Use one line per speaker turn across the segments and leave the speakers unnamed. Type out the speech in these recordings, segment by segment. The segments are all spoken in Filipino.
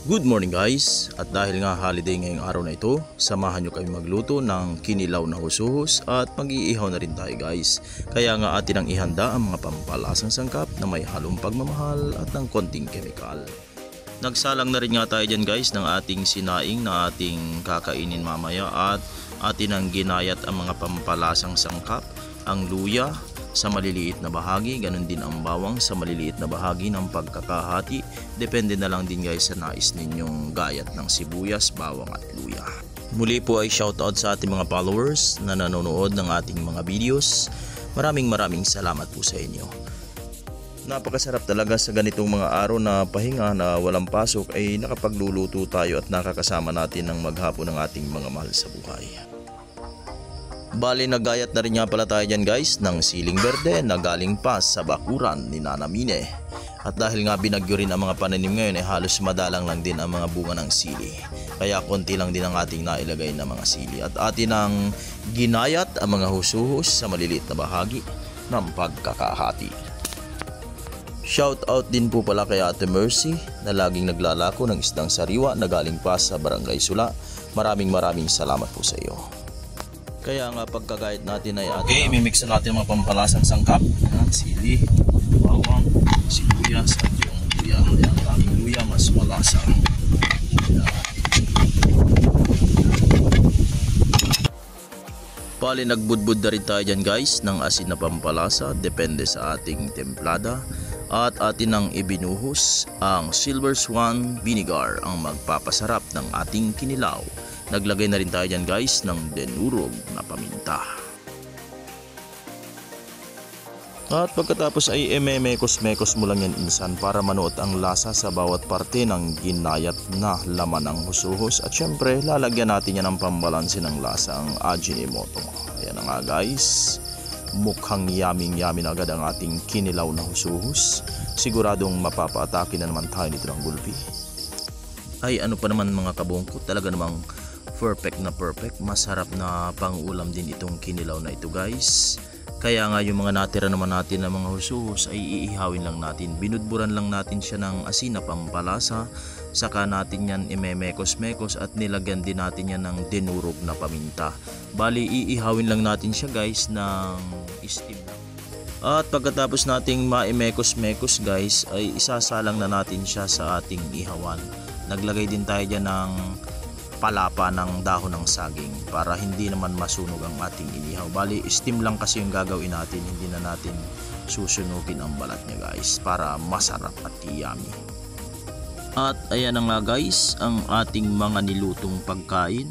Good morning guys, at dahil nga holiday ngayong araw na ito, samahan nyo kami magluto ng kinilaw na husuhos at mag-iihaw na rin tayo guys. Kaya nga atin ang ihanda ang mga pampalasang sangkap na may halong pagmamahal at ng konting kemikal. Nagsalang na rin nga tayo dyan guys ng ating sinaing na ating kakainin mamaya at atin ang ginayat ang mga pampalasang sangkap, ang luya sa maliliit na bahagi, ganun din ang bawang sa maliliit na bahagi ng pagkakahati. Depende na lang din guys sa nais ninyong gayat ng sibuyas, bawang at luya. Muli po ay shoutout sa ating mga followers na nanonood ng ating mga videos. Maraming salamat po sa inyo. Napakasarap talaga sa ganitong mga araw na pahinga na walang pasok ay nakapagluluto tayo at nakakasama natin ng maghapon ng ating mga mahal sa buhay. Bali, nagayat na rin nga pala tayo dyan guys ng siling berde na galing pa sa bakuran ni Nana Mine. At dahil nga binagyo rin ang mga pananim ngayon ay halos madalang lang din ang mga bunga ng sili. Kaya konti lang din ang ating nailagay na mga sili. At atin ang ginayat ang mga husuhos sa maliliit na bahagi ng pagkakahati. Shout out din po pala kay Ate Mercy na laging naglalako ng isdang sariwa na galing pa sa Barangay Sula. Maraming salamat po sa iyo. Kaya nga pagkagayat natin ay atin imimix natin mga pampalasang sangkap. Sili, bawang, sibuyas at yung luya. Ayan, maraming luya, mas malasa. Bali, nagbudbud na rin tayo dyan guys ng asin na pampalasa. Depende sa ating templada. At atin ang ibinuhos ang Silver Swan Vinegar ang magpapasarap ng ating kinilaw. Naglagay na rin tayo dyan guys ng denurog na paminta. At pagkatapos ay mekos-mekos mo lang yan insan para manuot ang lasa sa bawat parte ng ginayat na laman ng husuhos. At syempre lalagyan natin yan ng pambalanse ng lasa ang Ajinomoto. Ayan na nga guys, mukhang yummy na agad ang ating kinilaw na husuhos. Siguradong mapapaatake na naman tayo nito ng gulpi. Ay ano pa naman mga kabungkot, talaga namang perfect, masarap na pang-ulam din itong kinilaw na ito guys. Kaya nga yung mga natira naman natin na mga husuhos ay iihawin lang natin. Binudburan lang natin siya ng asin na pampalasa. Saka natin yan imemekos-mekos at nilagyan din natin yan ng denurog na paminta. Bali iihawin lang natin siya guys ng steam. At pagkatapos nating maimekos-mekos guys ay isasalang na natin siya sa ating ihawan. Naglagay din tayo dyan ng palapa ng dahon ng saging para hindi naman masunog ang ating inihaw. Bali steam lang kasi yung gagawin natin, hindi na natin susunugin ang balat niya guys para masarap at yummy. At ayan na nga guys ang ating mga nilutong pagkain.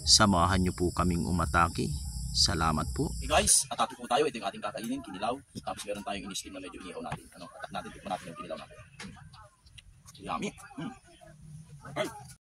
Samahan nyo po kaming umatake. Salamat po. Hey guys, atake po tayo. Ito yung ating kakainin, kinilaw. Tapos meron tayong in-steam na medyo inihaw natin. Atak natin, tikman natin yung kinilaw natin. Yummy. Okay.